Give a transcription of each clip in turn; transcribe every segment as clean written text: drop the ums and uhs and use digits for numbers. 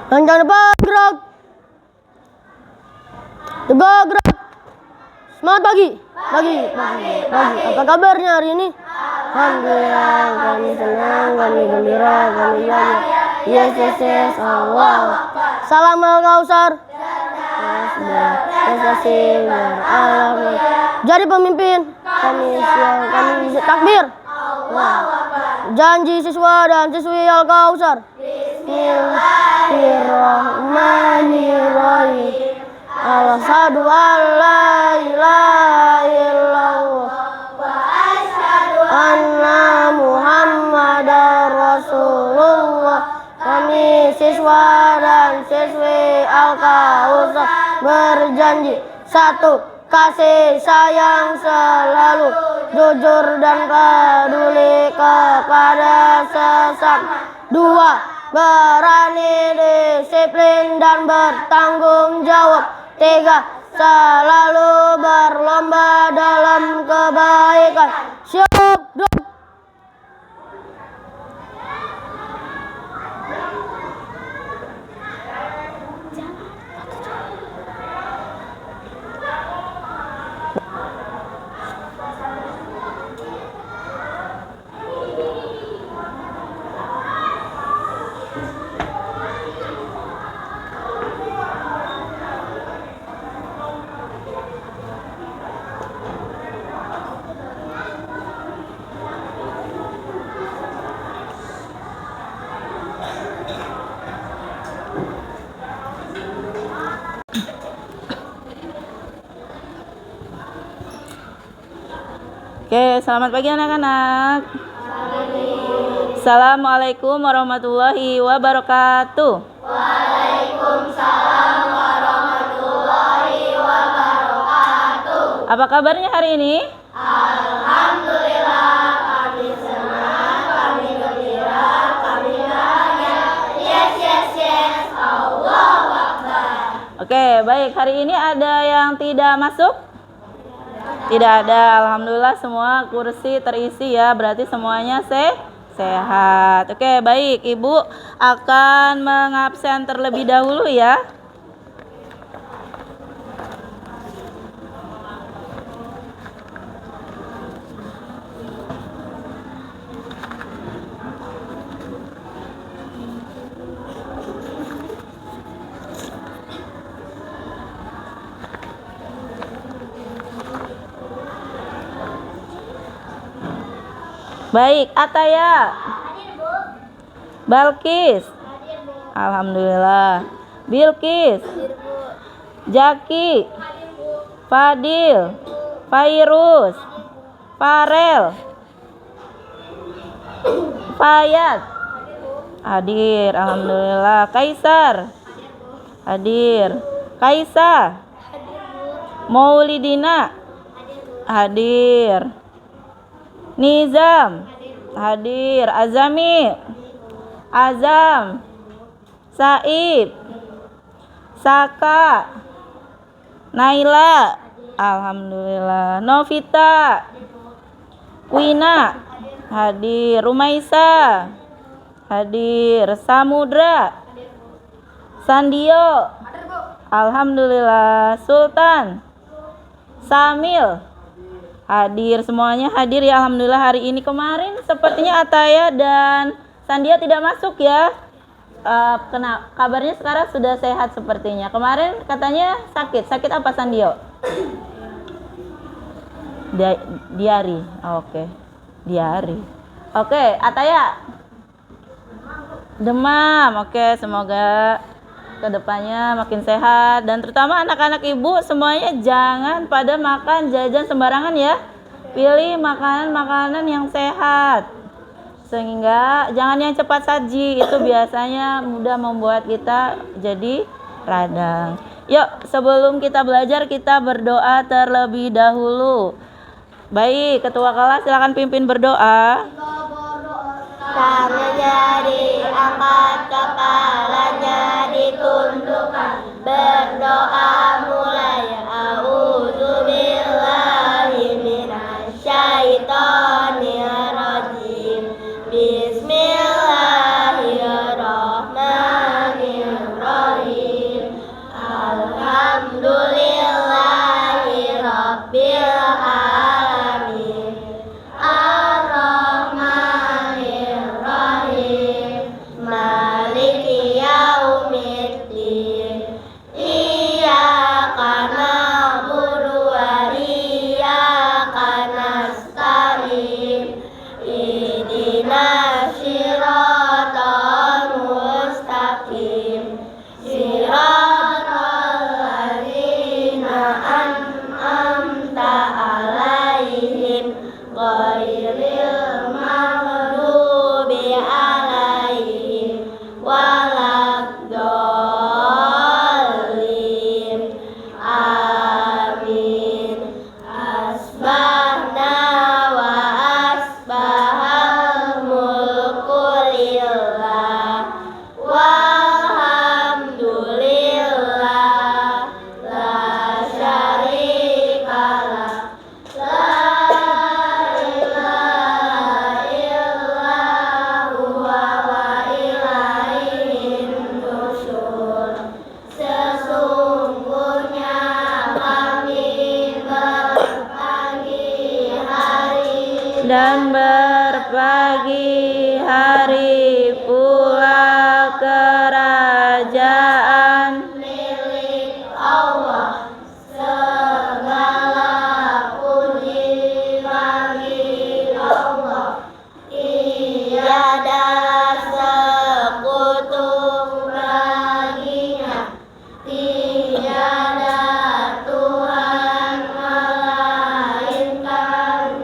Rencana depan gerak. Tegak gerak. Semangat pagi. Pagi. Apa kabarnya hari ini? Alhamdulillah, kami senang, kami gembira, kami bahagia. Yes, Allah. Salam Al-Kausar. Prestasi beralamat. Jadi pemimpin. Kami takbir. Janji siswa dan siswi Al-Kausar. Bismillahirrahmanirrahim. Asyhadu an la ilaha illallah wa asyhadu anna Muhammadar Rasulullah. Kami siswa dan siswi Al-Kausar berjanji, satu, kasih sayang selalu, jujur dan peduli kepada sesama. Dua, berani, disiplin dan bertanggung jawab. Tiga, selalu berlomba dalam kebaikan. Siap, duk. Oke, selamat pagi anak-anak. Assalamualaikum warahmatullahi wabarakatuh. Waalaikumsalam warahmatullahi wabarakatuh. Apa kabarnya hari ini? Alhamdulillah, kami senang, kami gembira, kami bahagia. Yes, Allahu Akbar. Oke, baik. Hari ini ada yang tidak masuk? Tidak ada. Alhamdulillah semua kursi terisi ya. Berarti semuanya sehat. Oke, baik. Ibu akan mengabsen terlebih dahulu ya. Baik, Ataya. Hadir, Bu. Balkis. Hadir, Bu. Alhamdulillah. Bilkis. Hadir, Bu. Jaki. Hadir, Bu. Fadil. Fairuz. Farel. Fayat. Hadir. Alhamdulillah. Kaisar. Hadir. Kaisa. Maulidina. Hadir. Nizam. Hadir. Azami. Azam. Saib. Saka. Naila. Alhamdulillah. Novita. Wina. Hadir. Rumaisa. Hadir. Samudra. Sandio. Alhamdulillah. Sultan. Samil. Hadir, semuanya hadir ya. Alhamdulillah hari ini. Kemarin sepertinya Ataya dan Sandia tidak masuk ya. Kabarnya sekarang sudah sehat sepertinya. Kemarin katanya sakit. Sakit apa Sandio? Diari. Oke. Diari. Oke, Ataya. Demam. Oke, semoga kedepannya makin sehat, dan terutama anak-anak ibu semuanya jangan pada makan jajan sembarangan ya. Pilih makanan-makanan yang sehat, sehingga jangan yang cepat saji, itu biasanya mudah membuat kita jadi radang. Yuk, sebelum kita belajar kita berdoa terlebih dahulu. Baik, ketua kelas silakan pimpin berdoa. Tangannya diangkat, kepalanya ditundukkan, berdoa mulai. A'udzubillahi minasyaitonirrajim. Bismillahirrahmanirrahim. berpagi hari pula kerajaan milik Allah, segala puji bagi Allah, tiada sekutu baginya, tiada Tuhan melainkan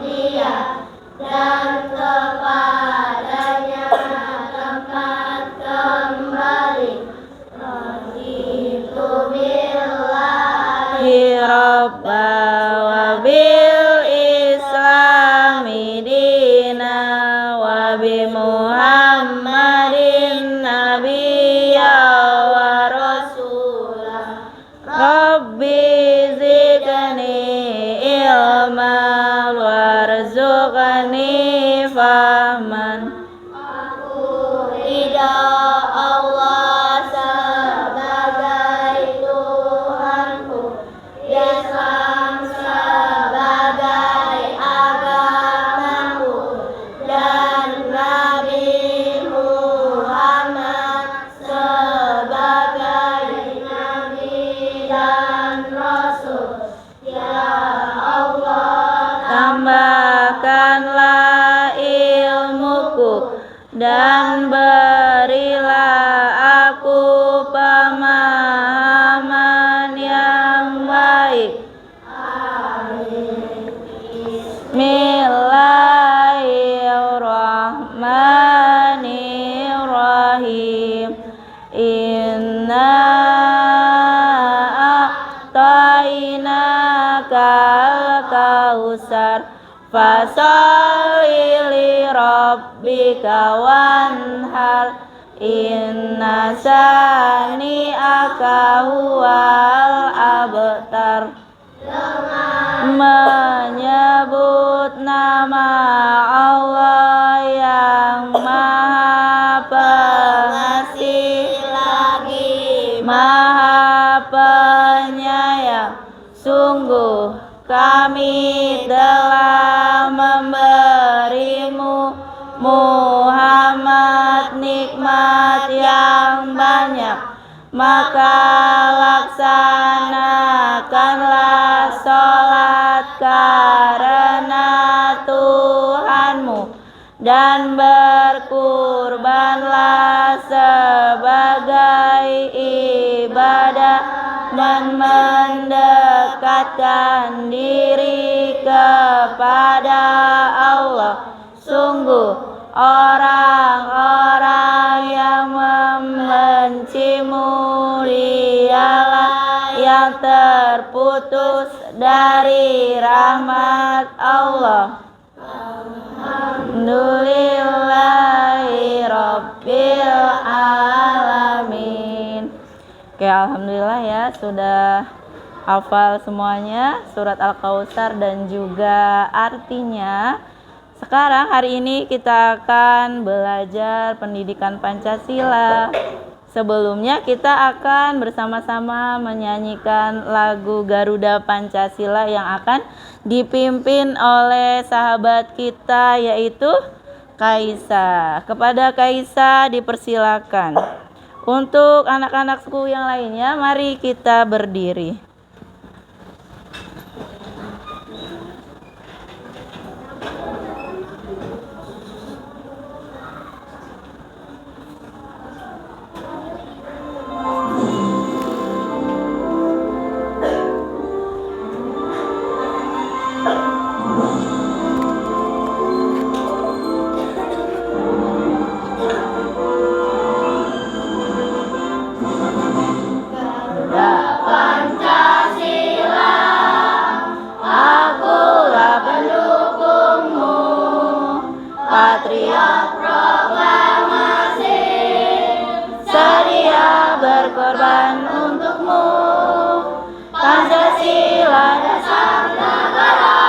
Dia, dan kepadanya tempat kembali. Raditu billahi Rabba wa bil islami dina wa bi Muhammadin nabiyya wa rasulah. Rabbi zidni ilma warzuqni fahman. ridha Allah sebagai Tuhanku, Islam sebagai agamaku, dan Nabi Muhammad sebagai Nabi dan Rasul. Ya Allah, Tambahkanlah ilmuku dan berilah aku pemahaman yang baik. Bismillahirrahmanirrahim. Inna a'tainakal kautsar fasalli li rabbika wanhar. Inna sani'aka huwal abtar. Menyebut nama Allah yang Maha Pengasih lagi Maha Penyayang. Sungguh kami telah memberimu Muhammad nikmat yang banyak, maka laksanakanlah sholat karena Tuhanmu, dan berkurbanlah sebagai ibadah dan mendekatkan diri kepada Allah. Sungguh orang-orang yang membencimu dialah yang terputus dari rahmat Allah. Alhamdulillahi Rabbil Alamin. Oke, alhamdulillah ya, sudah hafal semuanya surat Al-Kautsar dan juga artinya. Sekarang hari ini kita akan belajar pendidikan Pancasila. Sebelumnya kita akan bersama-sama menyanyikan lagu Garuda Pancasila yang akan dipimpin oleh sahabat kita yaitu Kaisa. Kepada Kaisa dipersilakan. Untuk anak-anakku yang lainnya, mari kita berdiri. Patriot proklamasi, sedia berkorban untukmu. Pancasila dasar negara,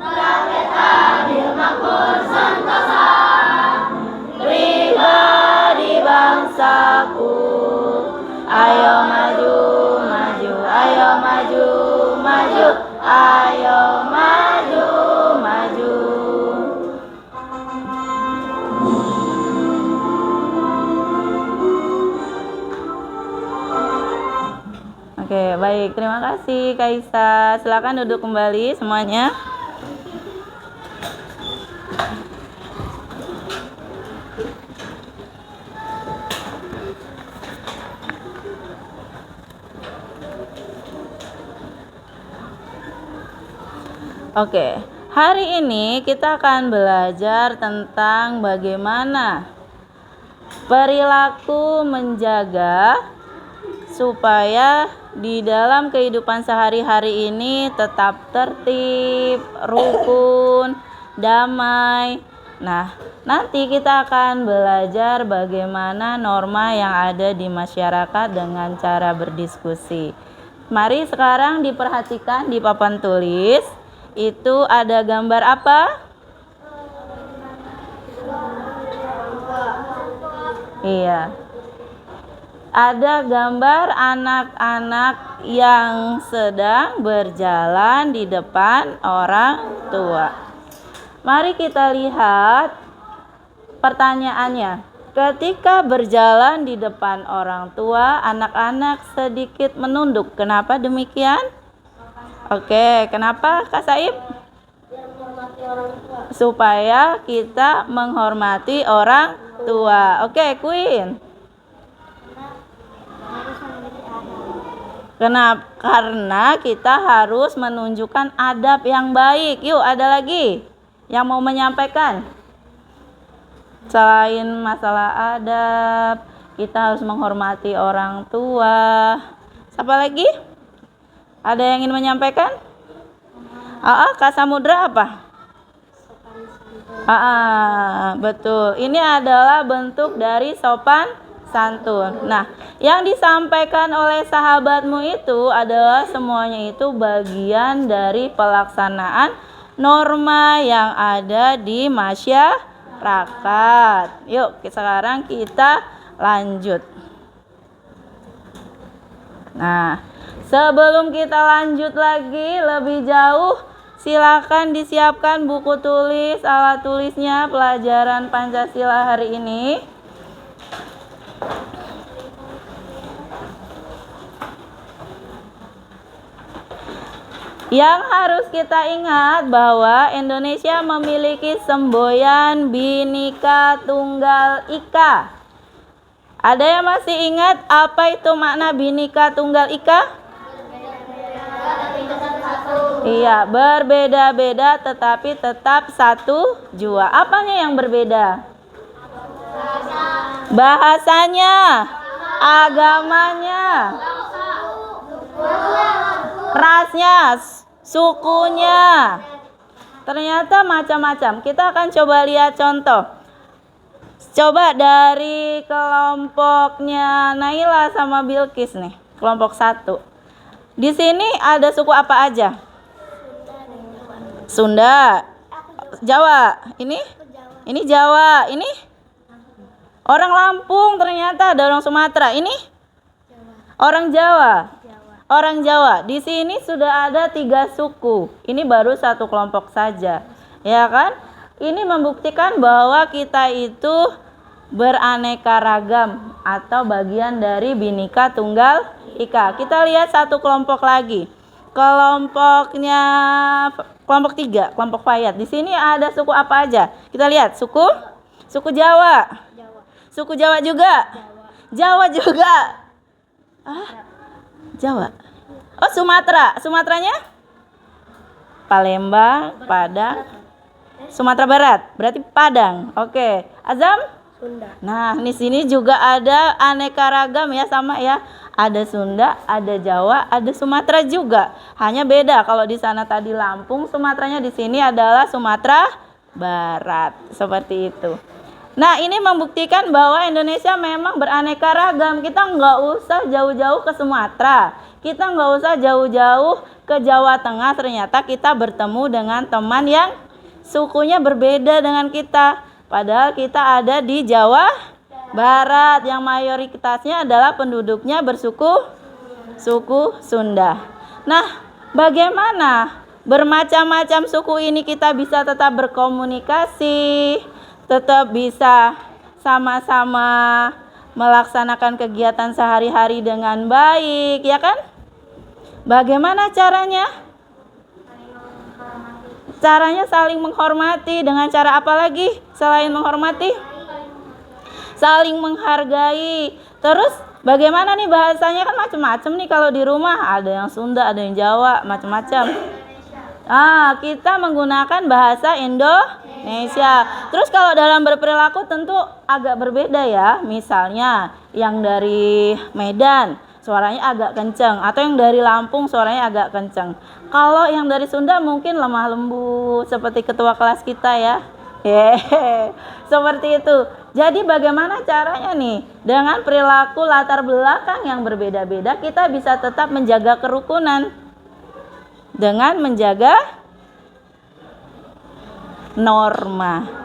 rakyat adil makmur sentosa, pribadi bangsaku. Ayo maju, maju, ayo maju, maju, ayo maju, maju. Baik, terima kasih Kaisa. Silakan duduk kembali semuanya. Oke, hari ini kita akan belajar tentang bagaimana perilaku menjaga supaya di dalam kehidupan sehari-hari ini tetap tertib, rukun, damai. Nah, nanti kita akan belajar bagaimana norma yang ada di masyarakat dengan cara berdiskusi. Mari sekarang diperhatikan di papan tulis. Itu ada gambar apa? Iya. Ada gambar anak-anak yang sedang berjalan di depan orang tua. Mari kita lihat pertanyaannya. Ketika berjalan di depan orang tua, anak-anak sedikit menunduk. Kenapa demikian? Oke, kenapa Kak Saib? Supaya kita menghormati orang tua. Oke, Queen. Kenapa? Karena kita harus menunjukkan adab yang baik. Yuk, ada lagi yang mau menyampaikan? Selain masalah adab, kita harus menghormati orang tua. Siapa lagi? Ada yang ingin menyampaikan? Kak Samudra apa? Betul. Ini adalah bentuk dari sopan santun. Nah, yang disampaikan oleh sahabatmu itu adalah semuanya itu bagian dari pelaksanaan norma yang ada di masyarakat. Yuk, sekarang kita lanjut. Nah, sebelum kita lanjut lagi lebih jauh, silakan disiapkan buku tulis, alat tulisnya pelajaran Pancasila hari ini. Yang harus kita ingat bahwa Indonesia memiliki semboyan Bhinneka Tunggal Ika. Ada yang masih ingat apa itu makna Bhinneka Tunggal Ika? Iya, berbeda-beda tetapi tetap satu jua. Apanya yang berbeda? Bahasanya, agamanya, rasnya, sukunya. Ternyata macam-macam. Kita akan coba lihat contoh. Coba dari kelompoknya Naila sama Bilkis nih, kelompok 1. Di sini ada suku apa aja? Sunda, Jawa. Ini Jawa. Ini orang Lampung, ternyata ada orang Sumatera. Ini orang Jawa. Orang Jawa. Di sini sudah ada 3 suku. Ini baru satu kelompok saja, ya kan? Ini membuktikan bahwa kita itu beraneka ragam atau bagian dari Bhinneka Tunggal Ika. Kita lihat satu kelompok lagi. Kelompok 3, kelompok Fayat. Di sini ada suku apa aja? Kita lihat suku Jawa. Suku Jawa juga. Jawa juga. Jawa. Oh, Sumatera. Sumateranya? Palembang, Padang. Sumatera Barat, berarti Padang. Oke. Azam? Sunda. Nah, di sini juga ada aneka ragam ya, sama ya. Ada Sunda, ada Jawa, ada Sumatera juga. Hanya beda, kalau di sana tadi Lampung, Sumateranya di sini adalah Sumatera Barat. Seperti itu. Nah, ini membuktikan bahwa Indonesia memang beraneka ragam. Kita nggak usah jauh-jauh ke Sumatera. Kita nggak usah jauh-jauh ke Jawa Tengah. Ternyata kita bertemu dengan teman yang sukunya berbeda dengan kita. Padahal kita ada di Jawa Barat yang mayoritasnya adalah penduduknya suku Sunda. Nah, bagaimana bermacam-macam suku ini kita bisa tetap berkomunikasi, tetap bisa sama-sama melaksanakan kegiatan sehari-hari dengan baik, ya kan? Bagaimana caranya? Caranya saling menghormati. Dengan cara apa lagi selain menghormati? Saling menghargai. Terus bagaimana nih bahasanya? Kan macam-macam nih kalau di rumah. Ada yang Sunda, ada yang Jawa, macam-macam. Kita menggunakan bahasa Indonesia. Terus kalau dalam berperilaku tentu agak berbeda ya. Misalnya yang dari Medan suaranya agak kenceng, atau yang dari Lampung suaranya agak kenceng. Kalau yang dari Sunda mungkin lemah lembut seperti ketua kelas kita ya. Seperti itu. Jadi bagaimana caranya nih? Dengan perilaku latar belakang yang berbeda-beda, kita bisa tetap menjaga kerukunan dengan menjaga norma.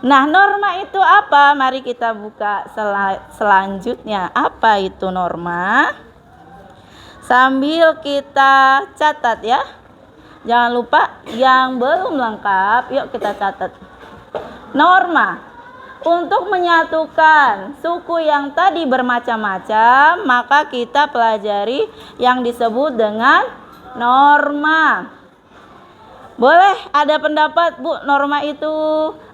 Nah, norma itu apa? Mari kita buka selanjutnya. Apa itu norma? Sambil kita catat ya. Jangan lupa yang belum lengkap, yuk kita catat. Norma. Untuk menyatukan suku yang tadi bermacam-macam, maka kita pelajari yang disebut dengan norma. Boleh ada pendapat, Bu, norma itu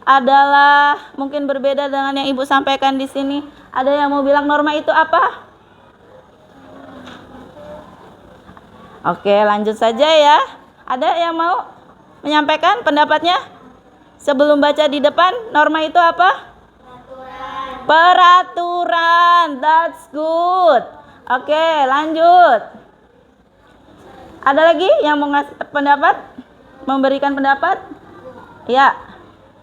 adalah mungkin berbeda dengan yang Ibu sampaikan di sini. Ada yang mau bilang norma itu apa? Oke, lanjut saja ya. Ada yang mau menyampaikan pendapatnya? Sebelum baca di depan, norma itu apa? Peraturan. That's good. Oke, lanjut. Ada lagi yang mau ngasih pendapat? Memberikan pendapat? Ya.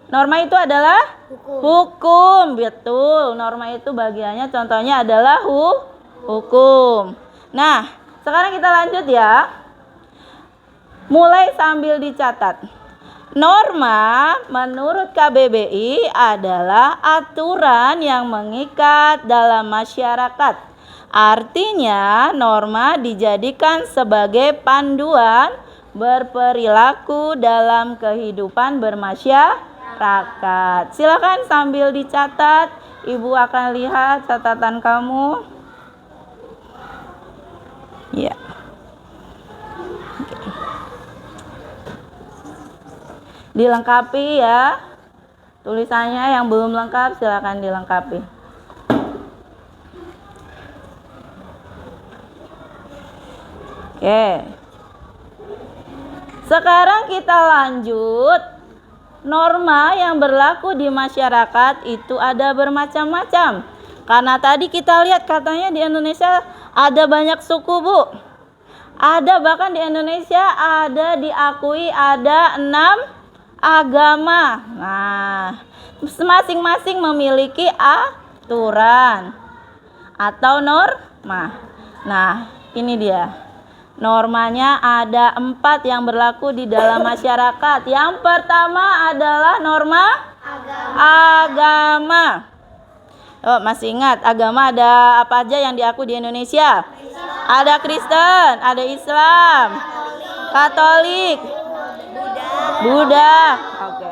Norma itu adalah hukum. Betul. Norma itu bagiannya contohnya adalah hukum. Nah, sekarang kita lanjut ya. Mulai sambil dicatat. Norma menurut KBBI adalah aturan yang mengikat dalam masyarakat. Artinya norma dijadikan sebagai panduan berperilaku dalam kehidupan bermasyarakat. Silakan sambil dicatat. Ibu akan lihat catatan kamu. Ya. Dilengkapi ya. Tulisannya yang belum lengkap silakan dilengkapi. Oke. Sekarang kita lanjut. Norma yang berlaku di masyarakat itu ada bermacam-macam. Karena tadi kita lihat katanya di Indonesia ada banyak suku, Bu. Ada bahkan di Indonesia ada diakui ada 6 agama. Nah, masing-masing memiliki aturan atau norma. Nah, ini dia. Normanya ada 4 yang berlaku di dalam masyarakat. Yang pertama adalah norma agama. Oh, masih ingat agama ada apa aja yang diakui di Indonesia? Ada Kristen, ada Islam, Katolik, Buddha. Oke.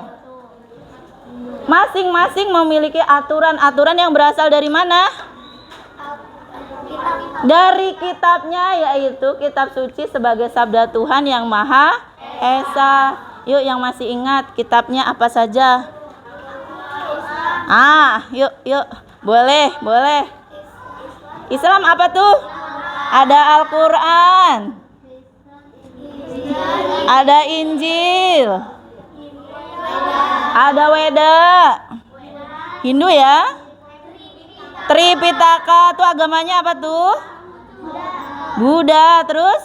Masing-masing memiliki aturan-aturan yang berasal dari mana? Dari kitabnya, yaitu kitab suci sebagai sabda Tuhan yang Maha Esa. Yuk yang masih ingat kitabnya apa saja? Yuk. Boleh. Islam apa tuh? Ada Al-Quran, ada Injil, ada Weda. Hindu ya? Tripitaka tuh agamanya apa tuh? Buddha. Terus?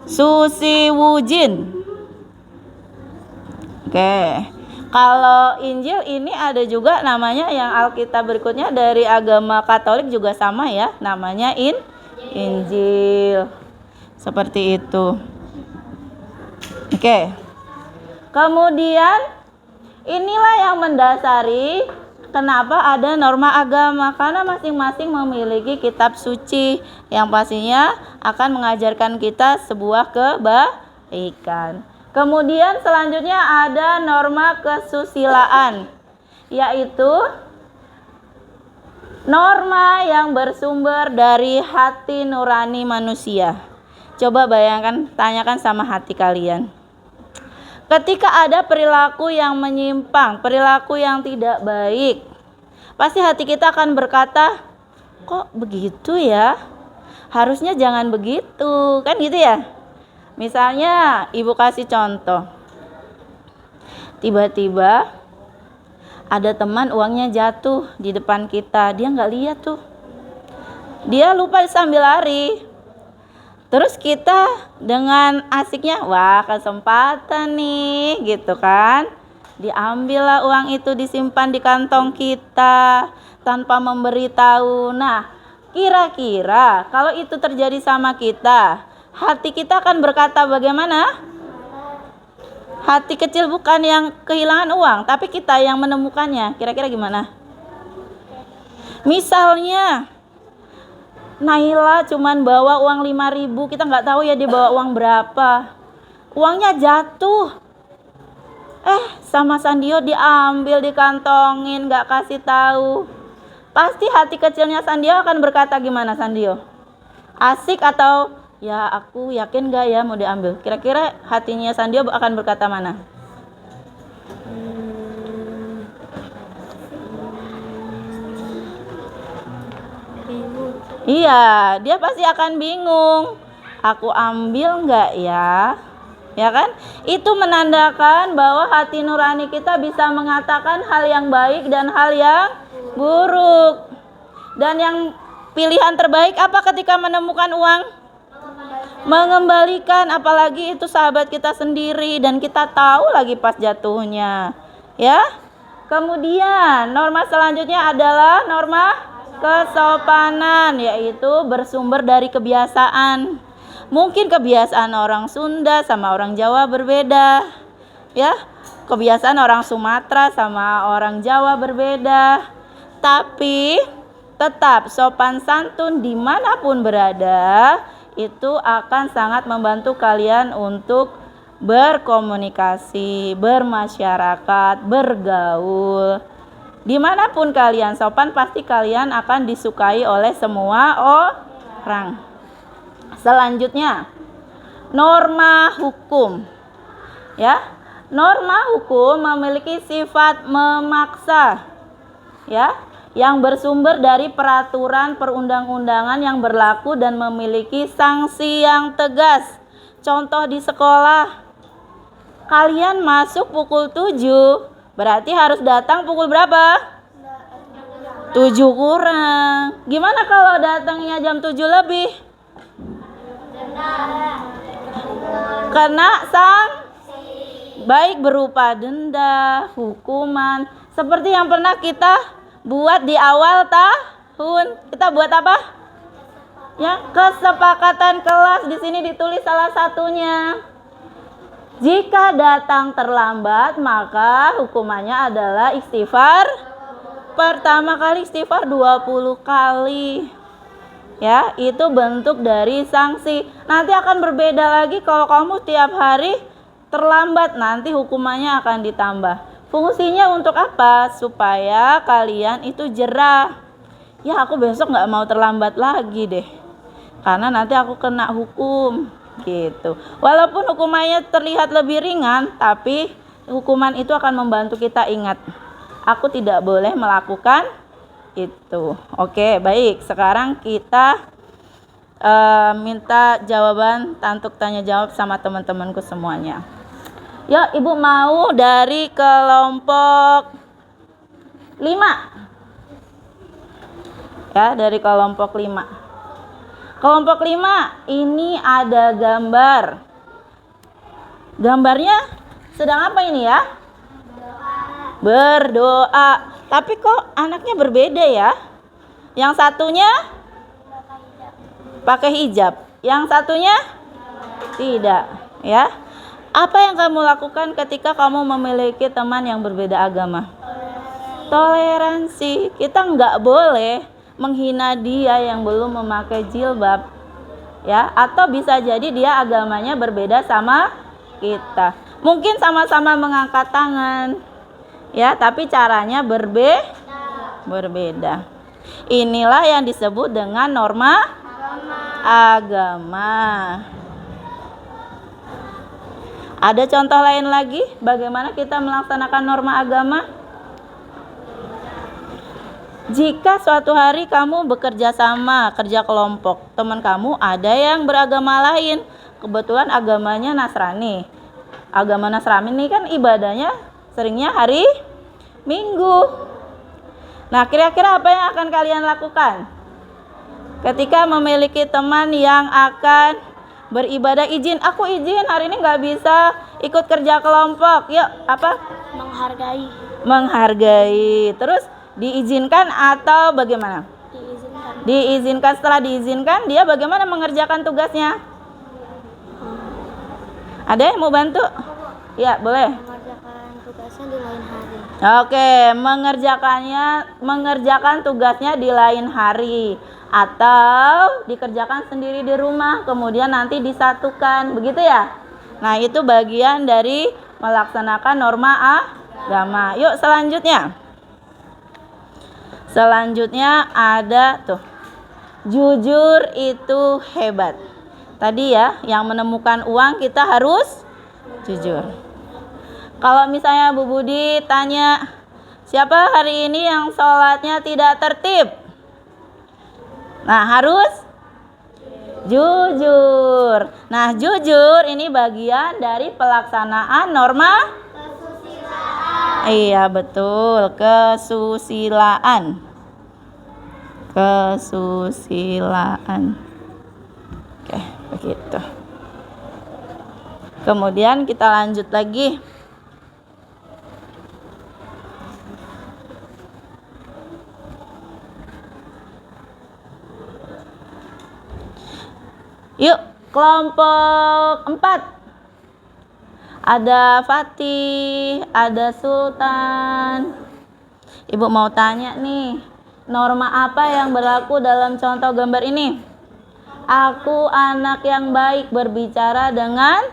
Susi Wujin. Oke. Kalau Injil ini ada juga namanya yang Alkitab berikutnya dari agama Katolik juga sama ya. Namanya Injil. Seperti itu. Oke. Kemudian inilah yang mendasari kenapa ada norma agama, karena masing-masing memiliki kitab suci yang pastinya akan mengajarkan kita sebuah kebaikan. Kemudian selanjutnya ada norma kesusilaan, yaitu Norma yang bersumber dari hati nurani manusia. Coba bayangkan, tanyakan sama hati kalian. Ketika ada perilaku yang menyimpang, perilaku yang tidak baik, pasti hati kita akan berkata, kok begitu ya? Harusnya jangan begitu, kan gitu ya? Misalnya, ibu kasih contoh. Tiba-tiba ada teman uangnya jatuh di depan kita, dia nggak lihat tuh, dia lupa sambil lari. Terus kita dengan asiknya, wah kesempatan nih gitu kan, diambillah uang itu, disimpan di kantong kita tanpa memberitahu. Nah, kira-kira kalau itu terjadi sama kita, hati kita akan berkata bagaimana? Hati kecil bukan yang kehilangan uang, tapi kita yang menemukannya. Kira-kira gimana? Misalnya Naila cuman bawa uang 5.000, kita nggak tahu ya dia bawa uang berapa. Uangnya jatuh. Sama Sandio diambil, dikantongin, nggak kasih tahu. Pasti hati kecilnya Sandio akan berkata gimana Sandio? Asik atau ya aku yakin gak ya mau diambil? Kira-kira hatinya Sandio akan berkata mana? Iya, dia pasti akan bingung. Aku ambil gak ya? Ya kan? Itu menandakan bahwa hati nurani kita bisa mengatakan hal yang baik dan hal yang buruk. Dan yang pilihan terbaik apa ketika menemukan uang? Mengembalikan, apalagi itu sahabat kita sendiri dan kita tahu lagi pas jatuhnya, ya. Kemudian norma selanjutnya adalah norma kesopanan, yaitu bersumber dari kebiasaan. Mungkin kebiasaan orang Sunda sama orang Jawa berbeda, ya. Kebiasaan orang Sumatera sama orang Jawa berbeda, tapi tetap sopan santun dimanapun berada itu akan sangat membantu kalian untuk berkomunikasi, bermasyarakat, bergaul. Dimanapun kalian sopan, pasti kalian akan disukai oleh semua orang. Selanjutnya, norma hukum. Ya, norma hukum memiliki sifat memaksa, ya, yang bersumber dari peraturan perundang-undangan yang berlaku dan memiliki sanksi yang tegas. Contoh di sekolah, kalian masuk pukul 7, berarti harus datang pukul berapa? 7 kurang. Gimana kalau datangnya jam 7 lebih? Kena sanksi, baik berupa denda, hukuman, seperti yang pernah kita buat di awal tahun. Kita buat apa? Ya, kesepakatan kelas. Di sini ditulis salah satunya. Jika datang terlambat, maka hukumannya adalah istighfar. Pertama kali istighfar 20 kali. Ya, itu bentuk dari sanksi. Nanti akan berbeda lagi kalau kamu tiap hari terlambat, nanti hukumannya akan ditambah. Fungsinya untuk apa? Supaya kalian itu jerah. Ya, aku besok nggak mau terlambat lagi deh, karena nanti aku kena hukum gitu. Walaupun hukumannya terlihat lebih ringan, tapi hukuman itu akan membantu kita ingat, aku tidak boleh melakukan itu. Oke, baik. Sekarang kita minta jawaban untuk tanya jawab sama teman-temanku semuanya. Yuk, Ibu mau dari kelompok 5. Ya, dari kelompok 5. Kelompok 5 ini ada gambar. Gambarnya sedang apa ini ya? Berdoa. Tapi kok anaknya berbeda ya? Yang satunya pakai hijab, yang satunya tidak, ya. Apa yang kamu lakukan ketika kamu memiliki teman yang berbeda agama? Toleransi. Kita nggak boleh menghina dia yang belum memakai jilbab, ya. Atau bisa jadi dia agamanya berbeda sama kita. Mungkin sama-sama mengangkat tangan, ya, tapi caranya berbeda. Inilah yang disebut dengan norma agama. Ada contoh lain lagi bagaimana kita melaksanakan norma agama? Jika suatu hari kamu bekerja sama, kerja kelompok, teman kamu ada yang beragama lain, kebetulan agamanya Nasrani. Agama Nasrani ini kan ibadahnya seringnya hari Minggu. Nah, kira-kira apa yang akan kalian lakukan ketika memiliki teman yang akan beribadah? Izin, aku izin hari ini nggak bisa ikut kerja kelompok. Yuk, apa? Menghargai. Terus diizinkan atau bagaimana? Diizinkan. Setelah diizinkan, dia bagaimana mengerjakan tugasnya? Ada yang mau bantu? Ya, boleh. Mengerjakan tugasnya di lain hari. Oke, mengerjakan tugasnya di lain hari atau dikerjakan sendiri di rumah, kemudian nanti disatukan, begitu ya? Nah, itu bagian dari melaksanakan norma agama. Yuk, selanjutnya. Selanjutnya ada tuh, jujur itu hebat. Tadi ya, yang menemukan uang kita harus jujur. Kalau misalnya Bu Budi tanya, siapa hari ini yang sholatnya tidak tertib? Nah, harus jujur. Nah, jujur ini bagian dari pelaksanaan norma kesusilaan. Iya, betul, kesusilaan. Kesusilaan. Oke, begitu. Kemudian kita lanjut lagi. Yuk, kelompok 4. Ada Fatih, ada Sultan. Ibu mau tanya nih, norma apa yang berlaku dalam contoh gambar ini? Aku anak yang baik, berbicara dengan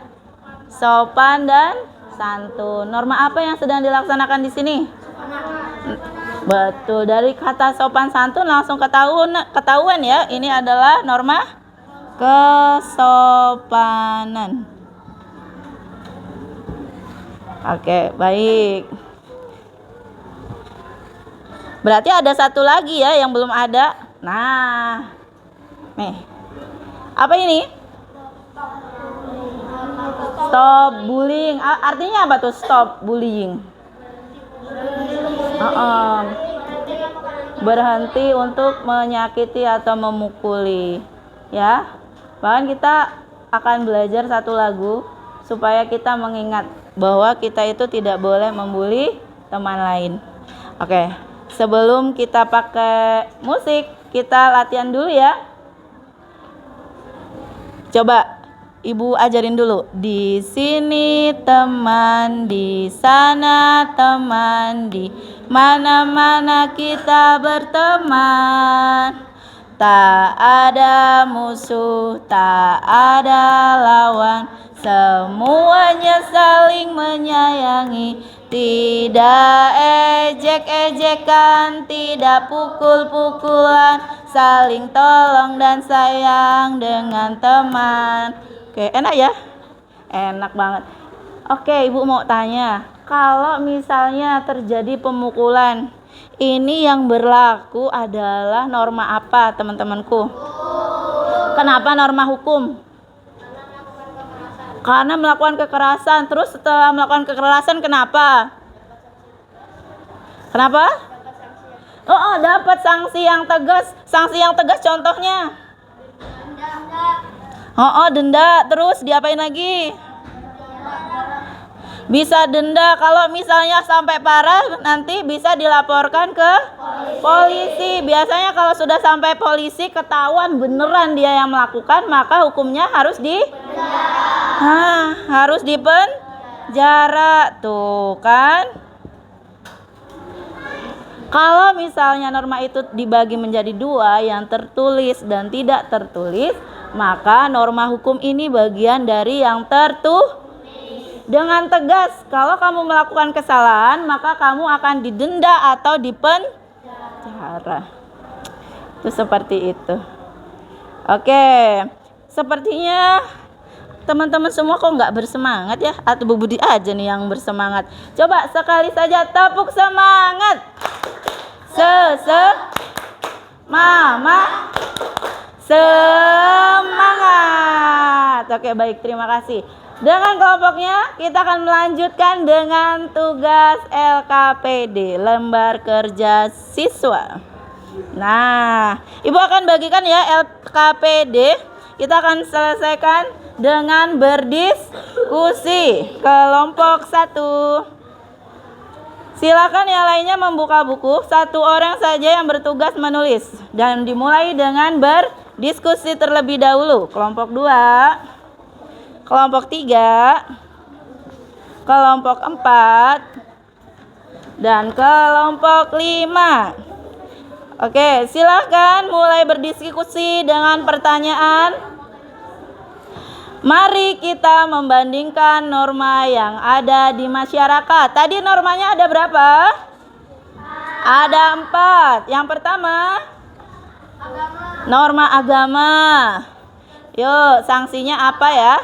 sopan dan santun. Norma apa yang sedang dilaksanakan di sini? Betul, dari kata sopan santun langsung ketahuan ya, ini adalah norma kesopanan. Oke, baik. Berarti ada satu lagi ya yang belum ada. Nah, nih, apa ini? Stop bullying. Artinya apa tuh stop bullying? Berhenti untuk menyakiti atau memukuli. Ya, bahkan kita akan belajar satu lagu supaya kita mengingat bahwa kita itu tidak boleh membuli teman lain. Oke, sebelum kita pakai musik, kita latihan dulu ya. Coba Ibu ajarin dulu. Di sini teman, di sana teman, di mana-mana kita berteman. Tak ada musuh, tak ada lawan, semuanya saling menyayangi. Tidak ejek-ejekan, tidak pukul-pukulan, saling tolong dan sayang dengan teman. Oke, enak ya? Enak banget. Oke, Ibu mau tanya, kalau misalnya terjadi pemukulan, ini yang berlaku adalah norma apa, teman-temanku? Kenapa norma hukum? Karena melakukan kekerasan. Terus setelah melakukan kekerasan kenapa? Kenapa? Oh, dapat sanksi yang tegas. Sanksi yang tegas contohnya? Denda. Terus diapain lagi? Bisa denda. Kalau misalnya sampai parah, nanti bisa dilaporkan ke polisi. Biasanya kalau sudah sampai polisi ketahuan beneran dia yang melakukan, maka hukumnya harus harus dipenjara. Tuh kan. Kalau misalnya norma itu dibagi menjadi dua, yang tertulis dan tidak tertulis, maka norma hukum ini bagian dari yang tertulis. Dengan tegas, kalau kamu melakukan kesalahan, maka kamu akan didenda atau dipenjara. Itu seperti itu. Oke, sepertinya teman-teman semua kok nggak bersemangat ya? Atau Bu Budi aja nih yang bersemangat? Coba sekali saja tepuk semangat. Mama semangat. Oke, baik, terima kasih. Dengan kelompoknya kita akan melanjutkan dengan tugas LKPD, lembar kerja siswa. Nah, Ibu akan bagikan ya LKPD. Kita akan selesaikan dengan berdiskusi. Kelompok 1. Silakan yang lainnya membuka buku. 1 orang saja yang bertugas menulis. Dan dimulai dengan berdiskusi terlebih dahulu. Kelompok 2, kelompok 3, kelompok 4, dan kelompok 5. Oke, silakan mulai berdiskusi dengan pertanyaan. Mari kita membandingkan norma yang ada di masyarakat. Tadi normanya ada berapa? Ada 4. Yang pertama, norma agama. Yuk, sanksinya apa ya?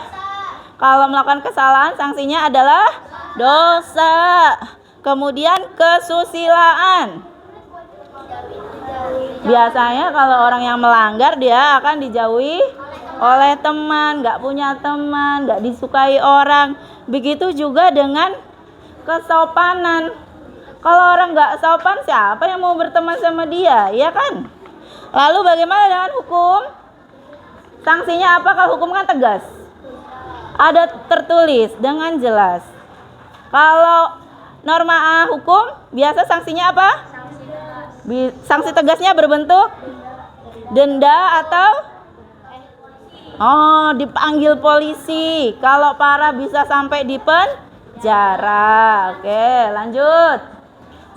Kalau melakukan kesalahan, sanksinya adalah dosa. Kemudian kesusilaan. Biasanya kalau orang yang melanggar, dia akan dijauhi oleh teman, nggak punya teman, nggak disukai orang. Begitu juga dengan kesopanan. Kalau orang nggak sopan, siapa yang mau berteman sama dia, ya kan? Lalu bagaimana dengan hukum? Sanksinya apa kalau hukum kan tegas? Ada tertulis dengan jelas. Kalau norma hukum, biasa sanksinya apa? Sanksi tegasnya berbentuk denda atau dipanggil polisi. Kalau parah bisa sampai di penjara. Oke, lanjut.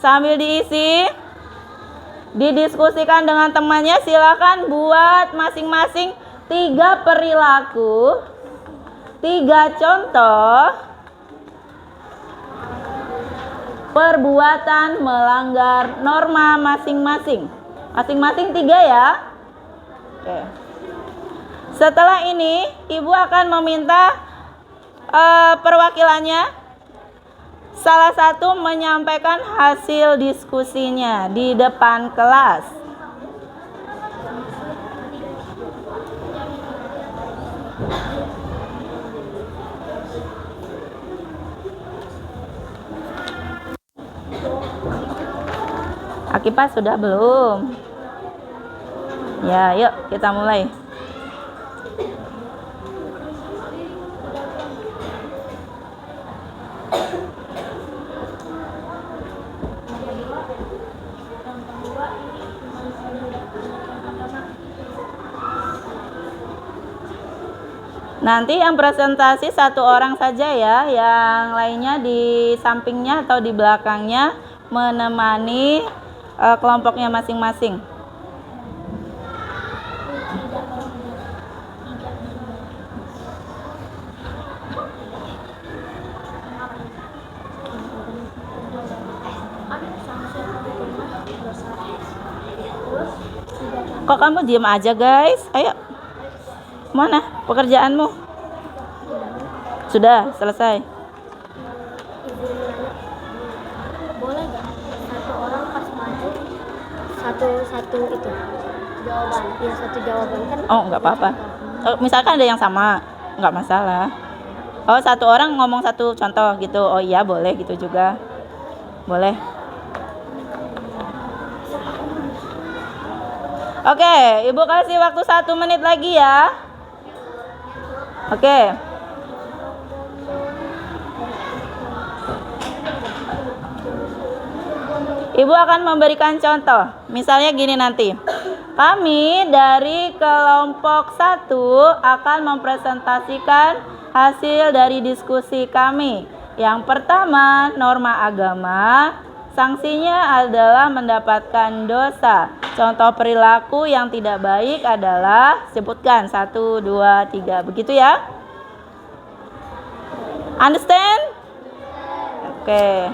Sambil diisi, didiskusikan dengan temannya. Silakan buat masing-masing 3 perilaku, 3 contoh perbuatan melanggar norma masing-masing. Masing-masing 3 ya. Oke. Setelah ini, Ibu akan meminta perwakilannya salah satu menyampaikan hasil diskusinya di depan kelas. Akifah sudah belum? Ya, yuk kita mulai. Nanti yang presentasi 1 orang saja ya, yang lainnya di sampingnya atau di belakangnya menemani kelompoknya masing-masing. Kok kamu diam aja guys? Ayo. Mana pekerjaanmu? Sudah selesai. Boleh nggak 1 orang pas maju satu itu jawaban? Ya, 1 jawaban kan? Oh, nggak apa-apa. Misalkan ada yang sama, nggak masalah. Oh, 1 orang ngomong 1 contoh gitu. Oh iya, boleh gitu juga. Boleh. Oke, Ibu kasih waktu 1 menit lagi ya. Oke. Ibu akan memberikan contoh. Misalnya gini nanti. Kami dari kelompok 1 akan mempresentasikan hasil dari diskusi kami. Yang pertama, norma agama. Sanksinya adalah mendapatkan dosa. Contoh perilaku yang tidak baik adalah sebutkan 1, 2, 3. Begitu ya? Understand? Oke.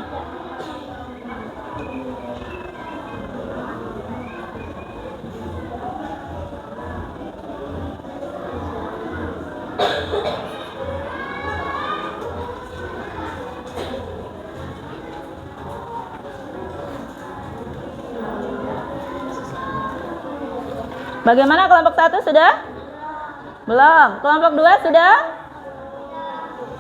Bagaimana kelompok 1 sudah? Belum. Kelompok 2 sudah?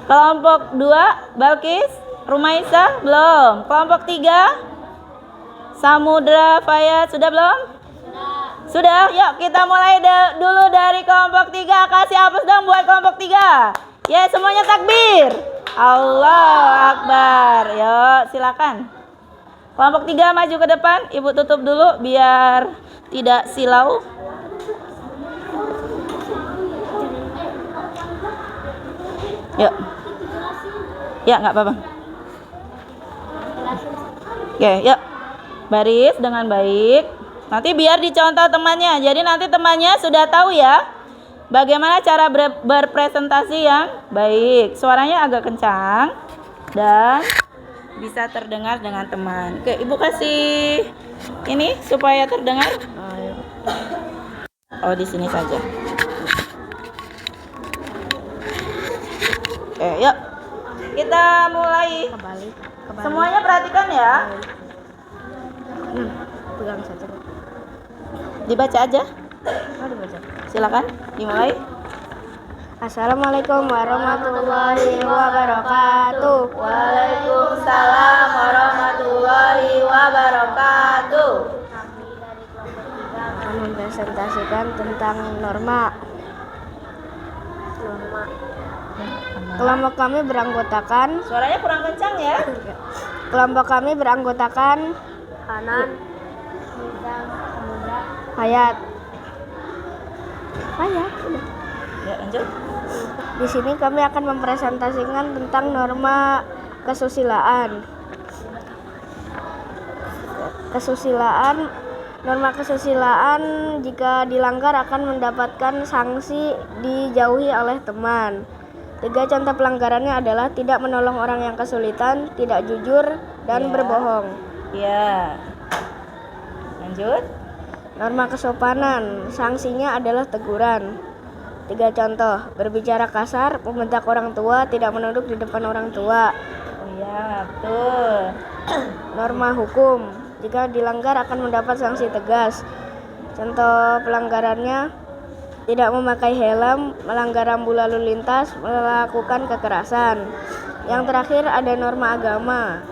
Kelompok 2 Balkis, Rumaisa belum. Kelompok 3 Samudra, Fayat sudah belum? Sudah. Yuk kita mulai dulu dari kelompok 3. Kasih hapus dong buat kelompok 3. Ya, semuanya takbir. Allahu Akbar. Yuk silakan. Kelompok 3 maju ke depan. Ibu tutup dulu biar tidak silau. Yuk. Ya, nggak apa-apa. Oke, yuk. Baris dengan baik. Nanti biar dicontoh temannya. Jadi nanti temannya sudah tahu ya bagaimana cara berpresentasi yang baik. Suaranya agak kencang dan bisa terdengar dengan teman. Oke, Ibu kasih ini supaya terdengar. Oh, di sini saja. Oke, yuk. Kita mulai. Kebalik. Semuanya perhatikan ya. Pegang saja. Dibaca aja. Mari baca. Silakan dimulai. Assalamualaikum warahmatullahi wabarakatuh. Waalaikumsalam warahmatullahi wabarakatuh. Akan mempresentasikan tentang norma. Kelompok kami beranggotakan. Suaranya kurang kencang ya. Kelompok kami beranggotakan Hanan, Hayat. Hayat. Udah. Ya, lanjut. Di sini kami akan mempresentasikan tentang norma kesusilaan. Norma kesusilaan jika dilanggar akan mendapatkan sanksi, dijauhi oleh teman. 3 contoh pelanggarannya adalah tidak menolong orang yang kesulitan, tidak jujur, dan berbohong. Ya. Lanjut. Norma kesopanan, sanksinya adalah teguran. 3 contoh, berbicara kasar, membentak orang tua, tidak menunduk di depan orang tua. Oh ya, betul. Norma hukum, jika dilanggar akan mendapat sanksi tegas. Contoh pelanggarannya, tidak memakai helm, melanggar rambu lalu lintas, melakukan kekerasan. Yang terakhir ada norma agama.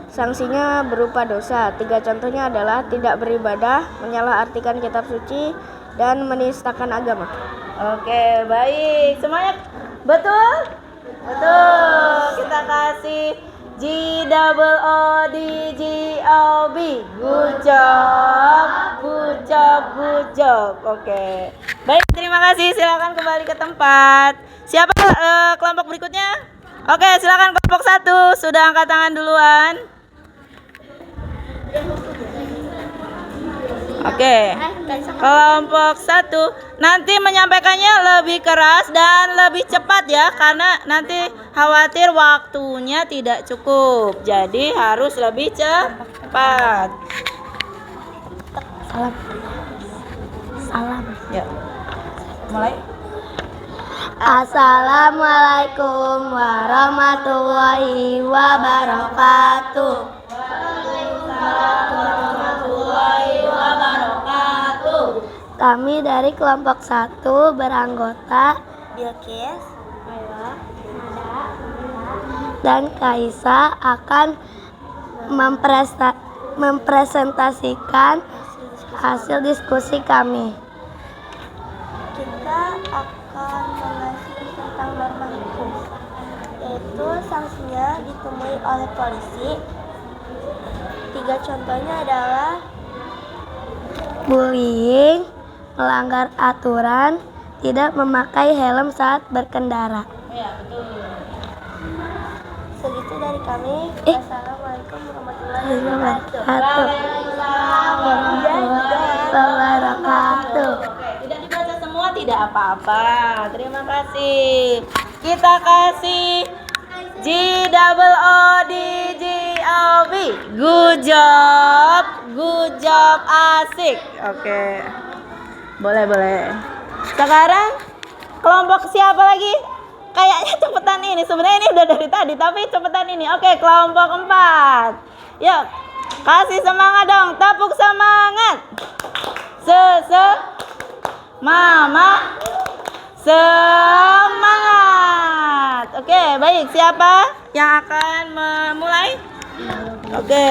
Sanksinya berupa dosa. 3 contohnya adalah tidak beribadah, menyalahartikan kitab suci, dan menistakan agama. Oke, baik. Semuanya betul? Betul. Kita kasih GOODGOB. Good job, good job, good job. Oke. Baik, terima kasih. Silakan kembali ke tempat. Siapa kelompok berikutnya? Oke, silakan kelompok 1. Sudah angkat tangan duluan. Oke, kelompok 1 nanti menyampaikannya lebih keras dan lebih cepat ya, karena nanti khawatir waktunya tidak cukup, jadi harus lebih cepat. Salam. Ya, mulai. Assalamualaikum warahmatullahi wabarakatuh. Kami dari kelompok 1 beranggota Bilkis, dan Kaisa akan mempresentasikan hasil diskusi kami. Kita akan mengasih tentang norma hukum, yaitu sanksinya ditemui oleh polisi. 3 contohnya adalah bullying, melanggar aturan, tidak memakai helm saat berkendara. Ya, betul. Segitu dari kami. Assalamualaikum warahmatullahi wabarakatuh. Oke, tidak dibaca semua tidak apa-apa. Terima kasih. Kita kasih GOODGOB. Good job, asik. Oke. Boleh. Sekarang kelompok siapa lagi? Kayaknya cepetan ini. Sebenarnya ini udah dari tadi, tapi cepetan ini. Oke, kelompok 4. Yuk, kasih semangat dong. Tepuk semangat. Mama semangat. Oke, baik. Siapa yang akan memulai? Oke,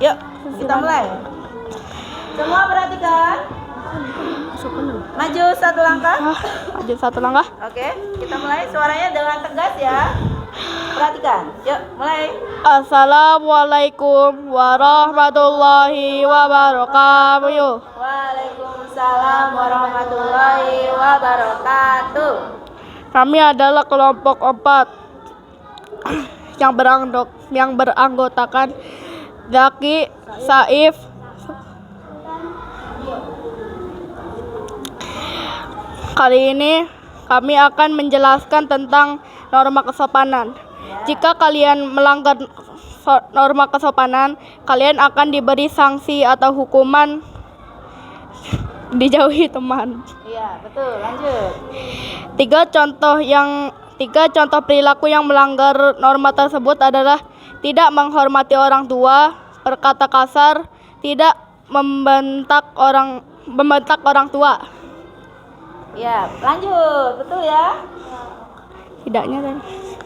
yuk kita mulai. Semua perhatikan. Maju satu langkah. Maju satu langkah. Oke, kita mulai. Suaranya dengan tegas ya. Perhatikan. Yuk, mulai. Assalamualaikum warahmatullahi wabarakatuh. Waalaikumsalam warahmatullahi wabarakatuh. Kami adalah kelompok 4 yang beranggotakan Zaki, Saif, kali ini kami akan menjelaskan tentang norma kesopanan. Jika kalian melanggar norma kesopanan, kalian akan diberi sanksi atau hukuman dijauhi teman. Iya, betul. Lanjut. Tiga contoh perilaku yang melanggar norma tersebut adalah tidak menghormati orang tua, berkata kasar, tidak membentak orang tua. Iya, lanjut. Betul ya? Tidaknya kan?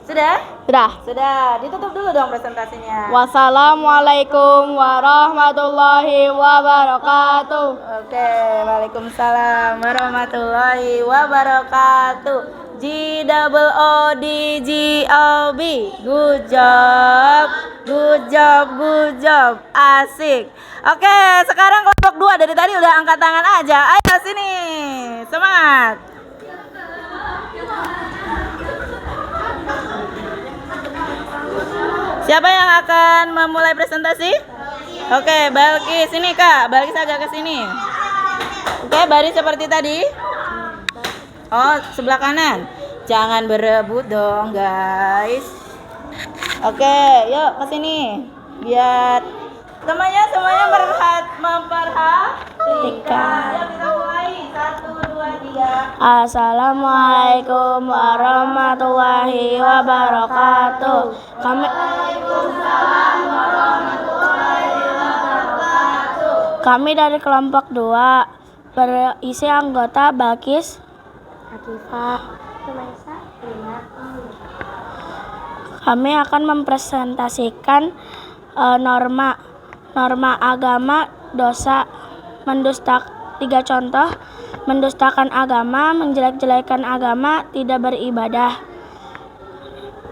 Sudah? Sudah. Sudah. Ditutup dulu dong presentasinya. Wassalamualaikum warahmatullahi wabarakatuh. Oke, waalaikumsalam warahmatullahi wabarakatuh. G-double-O-D-G-O-B. Good job. Good job, good job. Asik. Oke, sekarang kelompok 2 dari tadi udah angkat tangan aja. Ayo sini. Semangat. Siapa yang akan memulai presentasi? Oke, Balkis sini Kak. Balkis agak ke sini. Oke, baris seperti tadi. Oh, sebelah kanan. Jangan berebut dong, guys. Oke, yuk ke sini. Biar semuanya memperhatikan. Yuk kita mulai. 1, 2, 3. Assalamualaikum warahmatullahi wabarakatuh. Kami dari kelompok 2 berisi anggota Balkis, Akifah, kami akan mempresentasikan norma agama, dosa, mendusta. 3 contoh: mendustakan agama, menjelek-jelekan agama, tidak beribadah.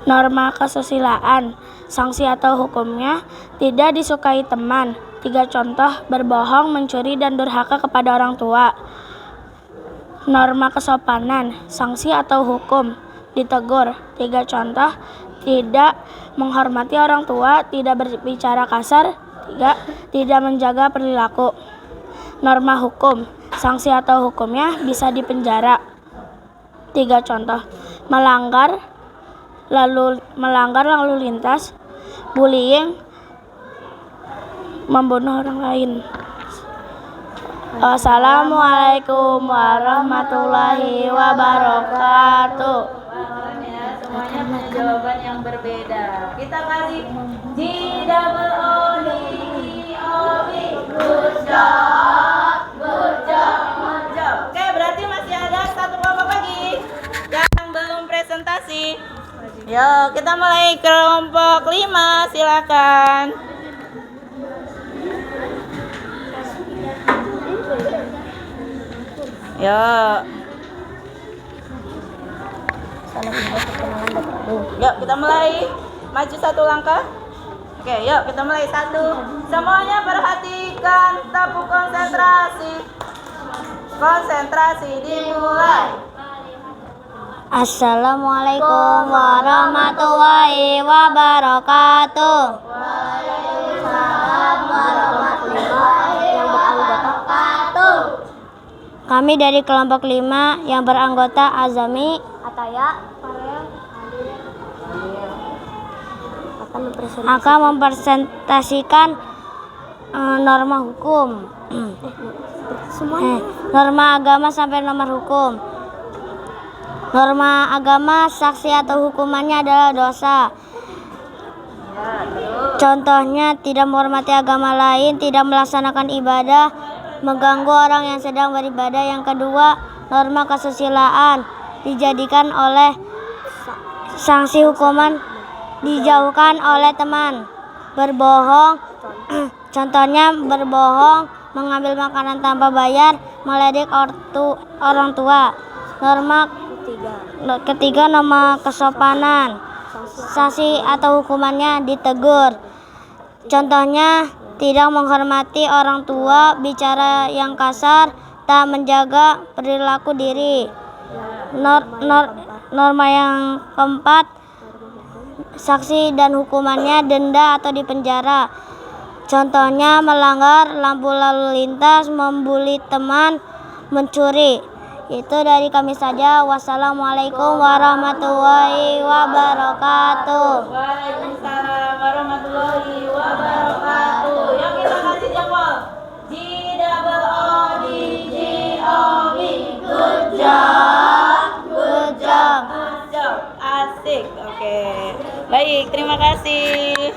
Norma kesusilaan, sanksi atau hukumnya tidak disukai teman. 3 contoh: berbohong, mencuri, dan durhaka kepada orang tua. Norma kesopanan, sanksi atau hukum, ditegur. 3 contoh: tidak menghormati orang tua, tidak berbicara kasar, tidak menjaga perilaku. Norma hukum, sanksi atau hukumnya bisa dipenjara. 3 contoh: melanggar lalu lintas, bullying, membunuh orang lain. Assalamualaikum warahmatullahi wabarakatuh. Semuanya punya jawaban yang berbeda. Kita kasih G-double-O-D-G-O-B. Good job, good job, good job. Oke, berarti masih ada 1 kelompok lagi yang belum presentasi. Yuk, kita mulai kelompok 5. Silakan. Yuk. Yuk kita mulai. Maju 1 langkah. Oke, yuk kita mulai. 1. Semuanya perhatikan. Tapu konsentrasi. Konsentrasi dimulai. Assalamualaikum warahmatullahi wabarakatuh. Waalaikumsalam warahmatullahi wabarakatuh. Kami dari kelompok 5 yang beranggota Azami, Ataya, akan mempresentasikan norma hukum. Norma agama sampai nomor hukum. Norma agama, saksi atau hukumannya adalah dosa. Contohnya, tidak menghormati agama lain, tidak melaksanakan ibadah, mengganggu orang yang sedang beribadah. Yang kedua, norma kesusilaan dijadikan oleh sanksi hukuman dijauhkan oleh teman. Berbohong, contohnya berbohong, mengambil makanan tanpa bayar, meledek orang tua. Norma ketiga norma kesopanan. Sanksi atau hukumannya ditegur. Contohnya tidak menghormati orang tua, bicara yang kasar, tak menjaga perilaku diri. Norma yang keempat, sanksi dan hukumannya denda atau dipenjara. Contohnya melanggar lampu lalu lintas, membuli teman, mencuri. Itu dari kami saja. Wassalamualaikum warahmatullahi wabarakatuh. Waalaikumsalam warahmatullahi wabarakatuh. Yuk kita kasih jempol. G-double-O-D-G-O-B. Good job. Good job. Good job. Asik. Oke. Baik, terima kasih.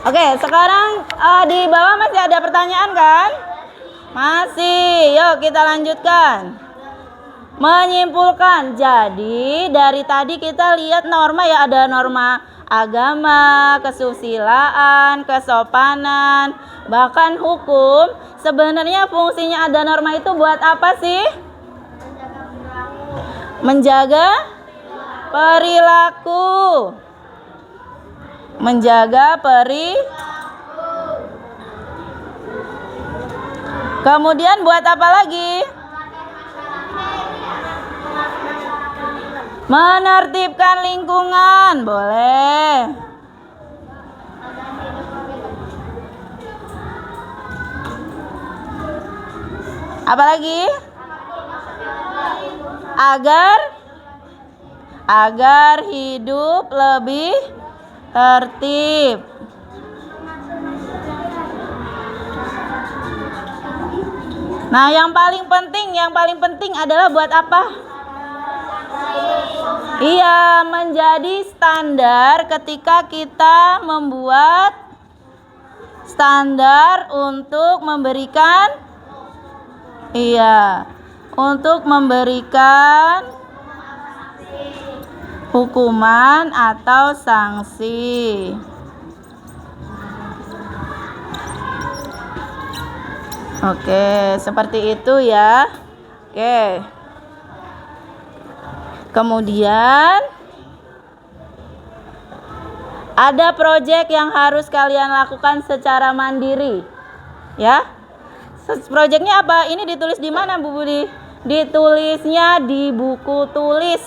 Oke, sekarang di bawah masih ada pertanyaan kan? Masih. Yuk kita lanjutkan. Menyimpulkan. Jadi dari tadi kita lihat norma ya, ada norma agama, kesusilaan, kesopanan, bahkan hukum. Sebenarnya fungsinya ada norma itu buat apa sih? Menjaga perilaku. Menjaga Kemudian buat apa lagi? Menertibkan lingkungan, boleh. Apa lagi? Agar hidup lebih tertib. Nah, yang paling penting adalah buat apa? Iya, menjadi standar ketika kita membuat standar untuk memberikan hukuman atau sanksi. Oke, seperti itu ya. Oke. Kemudian ada proyek yang harus kalian lakukan secara mandiri. Ya. Proyeknya apa? Ini ditulis di mana, Bu Budi? Ditulisnya di buku tulis.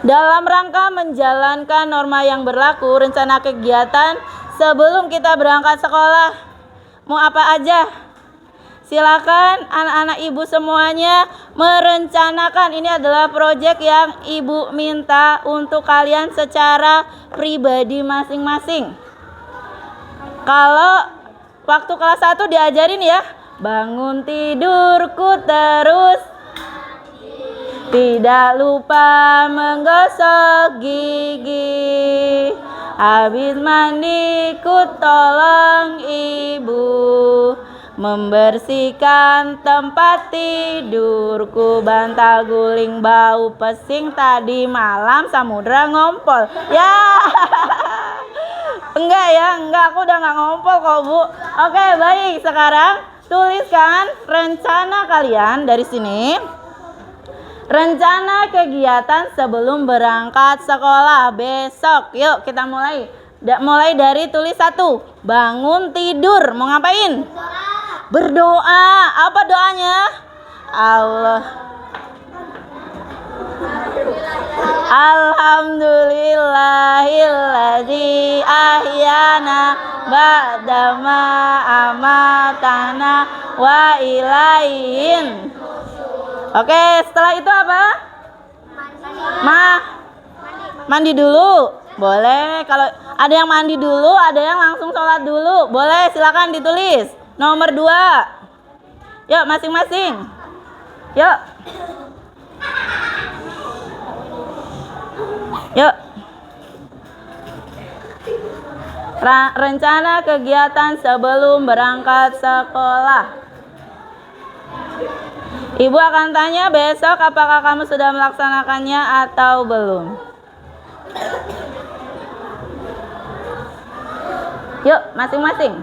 Dalam rangka menjalankan norma yang berlaku, rencana kegiatan sebelum kita berangkat sekolah. Mau apa aja? Silakan anak-anak ibu semuanya merencanakan. Ini adalah proyek yang ibu minta untuk kalian secara pribadi masing-masing. Kalau waktu kelas 1 diajarin ya, bangun tidurku terus, tidak lupa menggosok gigi, habis mandi ku tolong ibu, membersihkan tempat tidurku, bantal guling bau pesing, tadi malam samudra ngompol. Ya. Enggak, aku udah nggak ngompol kok, Bu. Oke, baik. Sekarang tuliskan rencana kalian dari sini. Rencana kegiatan sebelum berangkat sekolah besok. Yuk kita mulai. Mulai dari tulis 1. Bangun tidur. Mau ngapain? Berdoa. Apa doanya? Alhamdulillahilladzi ahyana ba'dama amatana wa ilaihin. Oke, setelah itu apa? Mandi dulu. Boleh. Kalau ada yang mandi dulu, ada yang langsung sholat dulu. Boleh, silakan ditulis. Nomor 2. Yuk, masing-masing. Yuk. Rencana kegiatan sebelum berangkat sekolah. Ibu akan tanya besok apakah kamu sudah melaksanakannya atau belum. Yuk, masing-masing.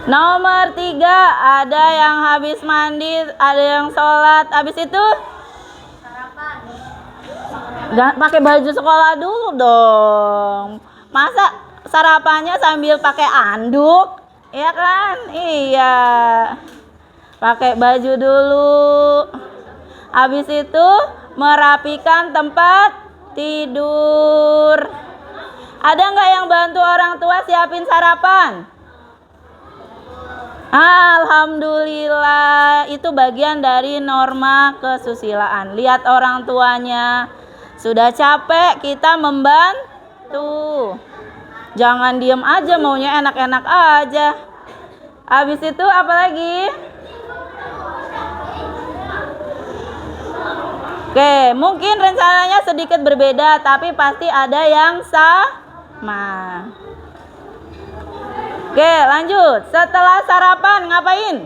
Nomor 3, ada yang habis mandi, ada yang sholat. Habis itu sarapan. Pakai baju sekolah dulu dong. Masa sarapannya sambil pakai anduk? Iya kan? Iya. Pakai baju dulu. Habis itu merapikan tempat tidur. Ada nggak yang bantu orang tua siapin sarapan? Alhamdulillah, itu bagian dari norma kesusilaan. Lihat orang tuanya, sudah capek kita membantu. Jangan diem aja, maunya enak-enak aja. Habis itu apa lagi? Oke, mungkin rencananya sedikit berbeda, tapi pasti ada yang sama. Oke, lanjut. Setelah sarapan ngapain?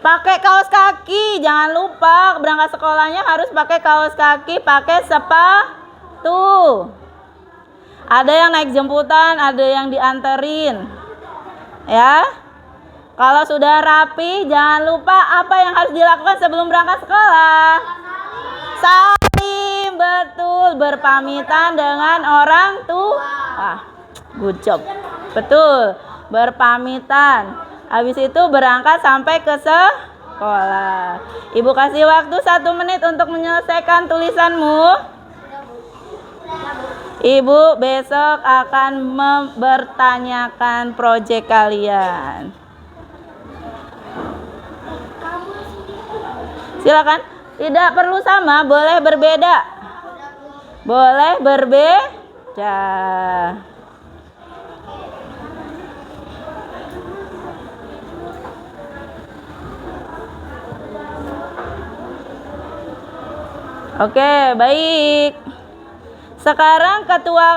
Pakai kaos kaki. Jangan lupa berangkat sekolahnya harus pakai kaos kaki, pakai sepatu. Ada yang naik jemputan, ada yang dianterin. Ya. Kalau sudah rapi, jangan lupa apa yang harus dilakukan sebelum berangkat sekolah. Salim, betul, berpamitan dengan orang tua. Good job. Betul, berpamitan. Habis itu berangkat sampai ke sekolah. Ibu kasih waktu 1 menit untuk menyelesaikan tulisanmu. Ibu besok akan bertanyakan proyek kalian. Silakan. Tidak perlu sama, boleh berbeda. Boleh berbeda. Oke, baik. Sekarang ketua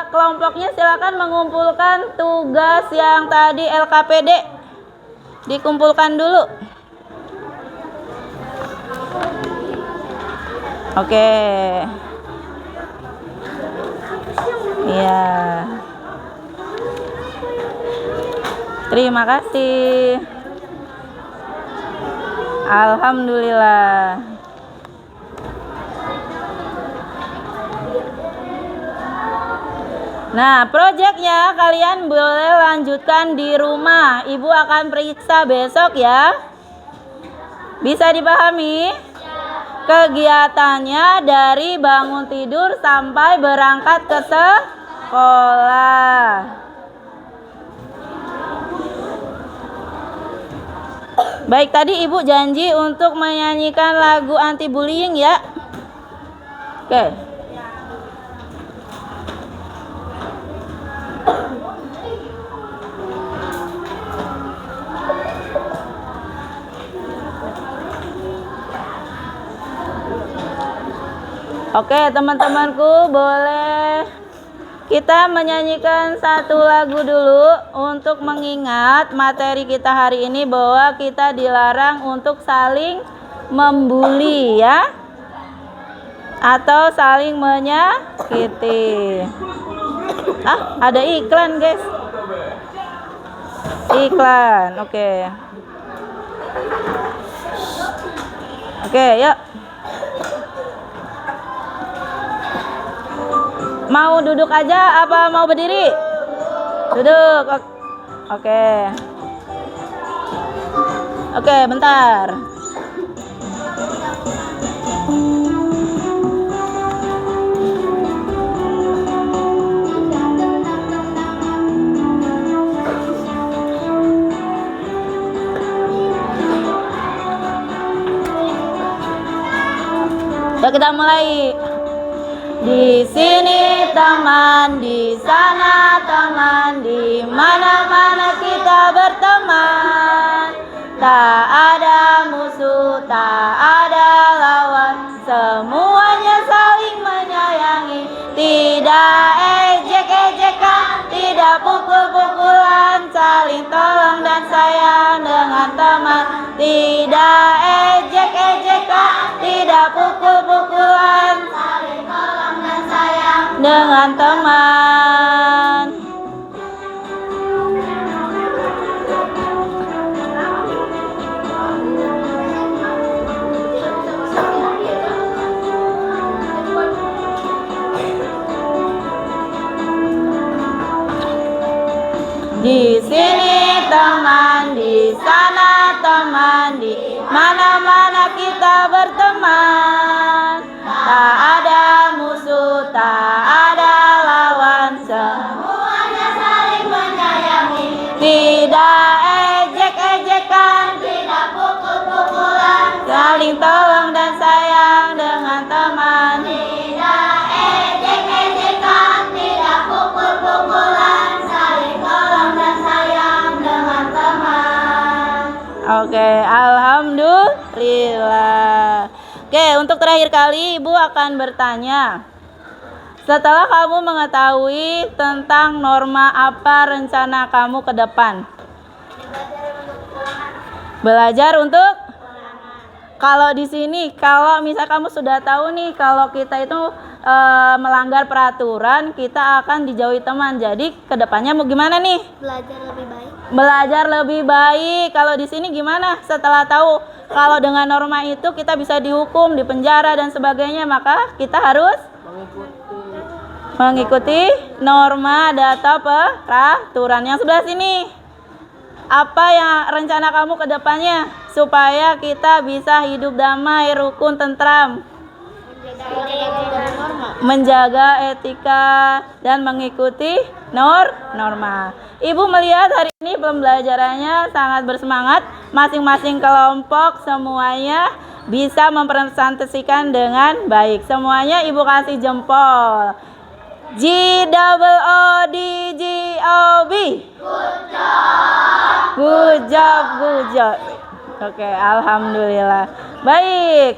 kelompoknya silakan mengumpulkan tugas yang tadi LKPD. Dikumpulkan dulu. Oke. Iya. Terima kasih. Alhamdulillah. Nah, proyeknya kalian boleh lanjutkan di rumah. Ibu akan periksa besok ya. Bisa dipahami? Kegiatannya dari bangun tidur sampai berangkat ke sekolah. Baik, tadi Ibu janji untuk menyanyikan lagu anti bullying ya. Oke. Oke, teman-temanku, boleh kita menyanyikan satu lagu dulu untuk mengingat materi kita hari ini bahwa kita dilarang untuk saling membuli ya, atau saling menyakiti. Ada iklan guys. Iklan, oke. Oke, yuk. Mau duduk aja apa mau berdiri? Duduk. Oke. Oke, bentar. Yuk kita mulai. Di sini teman, di sana teman, di mana-mana kita berteman. Tak ada musuh, tak ada lawan, semuanya saling menyayangi. tidak ejek-ejekan, tidak pukul-pukulan, saling tolong dan sayang dengan teman. Di sini teman, di sana teman, di mana-mana kita berteman. Tak ada musuh, tak ada lawan, semuanya saling menyayangi, tidak ejek-ejekan, tidak pukul-pukulan, saling tolong dan sayang dengan teman. tidak ejek-ejekan, tidak pukul-pukulan, saling tolong dan sayang dengan teman. Oke, alhamdulillah. Oke, untuk terakhir kali Ibu akan bertanya. Setelah kamu mengetahui tentang norma, apa rencana kamu ke depan? Belajar untuk? Kalau di sini, kalau misal kamu sudah tahu nih, kalau kita itu melanggar peraturan, kita akan dijauhi teman. Jadi kedepannya mau gimana nih? Belajar lebih baik. Belajar lebih baik. Kalau di sini gimana? Setelah tahu kalau dengan norma itu kita bisa dihukum, dipenjara dan sebagainya, maka kita harus mengikuti norma data peraturan. Yang sebelah sini, apa yang rencana kamu ke depannya supaya kita bisa hidup damai, rukun, tentram, menjaga etika dan mengikuti norma. Ibu melihat hari ini pembelajarannya sangat bersemangat, masing-masing kelompok semuanya bisa mempresentasikan dengan baik. Semuanya Ibu kasih jempol. GOODGOB. Good job. Oke, alhamdulillah. Baik.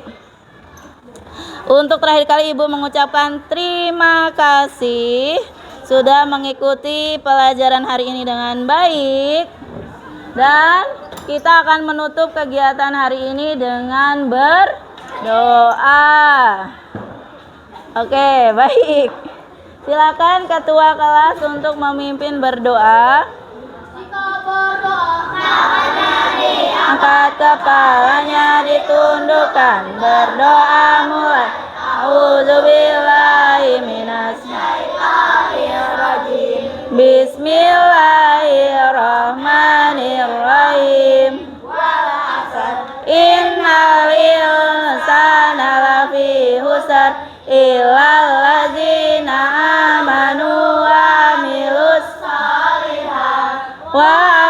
Untuk terakhir kali Ibu mengucapkan terima kasih sudah mengikuti pelajaran hari ini dengan baik. Dan kita akan menutup kegiatan hari ini dengan berdoa. Oke, baik. Silakan ketua kelas untuk memimpin berdoa. Angkat kepalanya, ditundukkan, berdoa mulai. A'udzubillahi minasyaitonirrajim. Bismillahirrahmanirrahim. Innal insana lafi husr illal ladzina amanu wa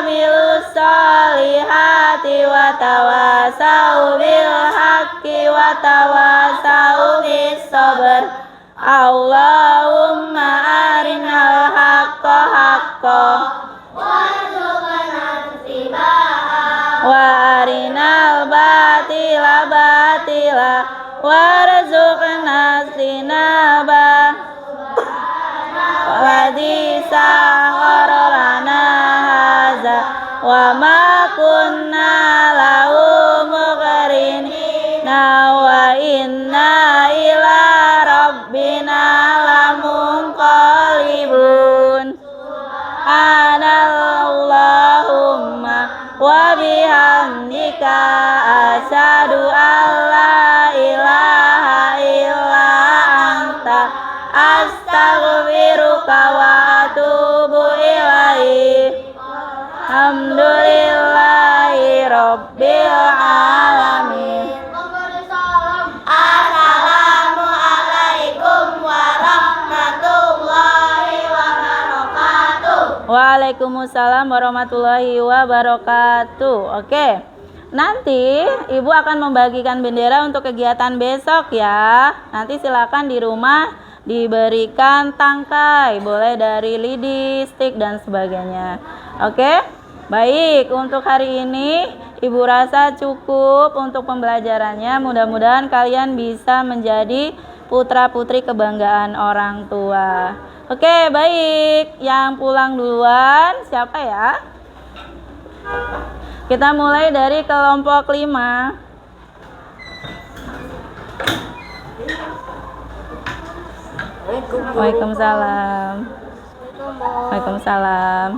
amilus solihati wa tawasau bil haqqi wa tawasau bis sabr. Allahumma arinal haqqa haqqa wa arinal batila batila warzuqna tinaba. Wadhi sahorana haza wa ma kunna lahu muqrinin wa inna ila rabbina lamunqalibun. Subhanallahumma wa bihamdika asyhadu an la ilaha illa anta astaghfiruka wa atubu ilaik. Alhamdulillahi rabbil alamin. Assalamualaikum warahmatullahi wabarakatuh. Waalaikumsalam warahmatullahi wabarakatuh. Oke. Nanti Ibu akan membagikan bendera untuk kegiatan besok ya. Nanti silakan di rumah diberikan tangkai, boleh dari lidi, stick dan sebagainya. Oke? Baik, untuk hari ini Ibu rasa cukup untuk pembelajarannya. Mudah-mudahan kalian bisa menjadi putra-putri kebanggaan orang tua. Oke, baik. Yang pulang duluan siapa ya? Kita mulai dari kelompok 5. Waalaikumsalam. Waalaikumsalam.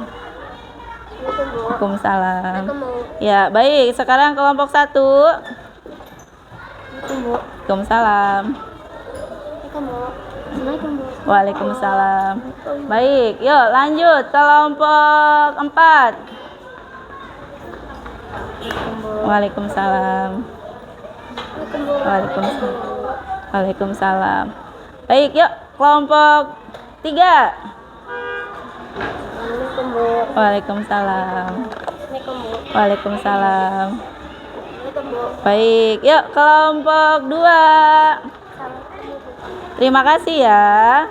Waalaikumsalam. Ya, baik. Sekarang kelompok 1. Waalaikumsalam. Waalaikumsalam. Baik, yuk lanjut kelompok 4. Waalaikumsalam. Waalaikumsalam. Waalaikumsalam. Baik, yuk kelompok 3. Waalaikumsalam. Waalaikumsalam. Baik, yuk kelompok 2. Terima kasih ya.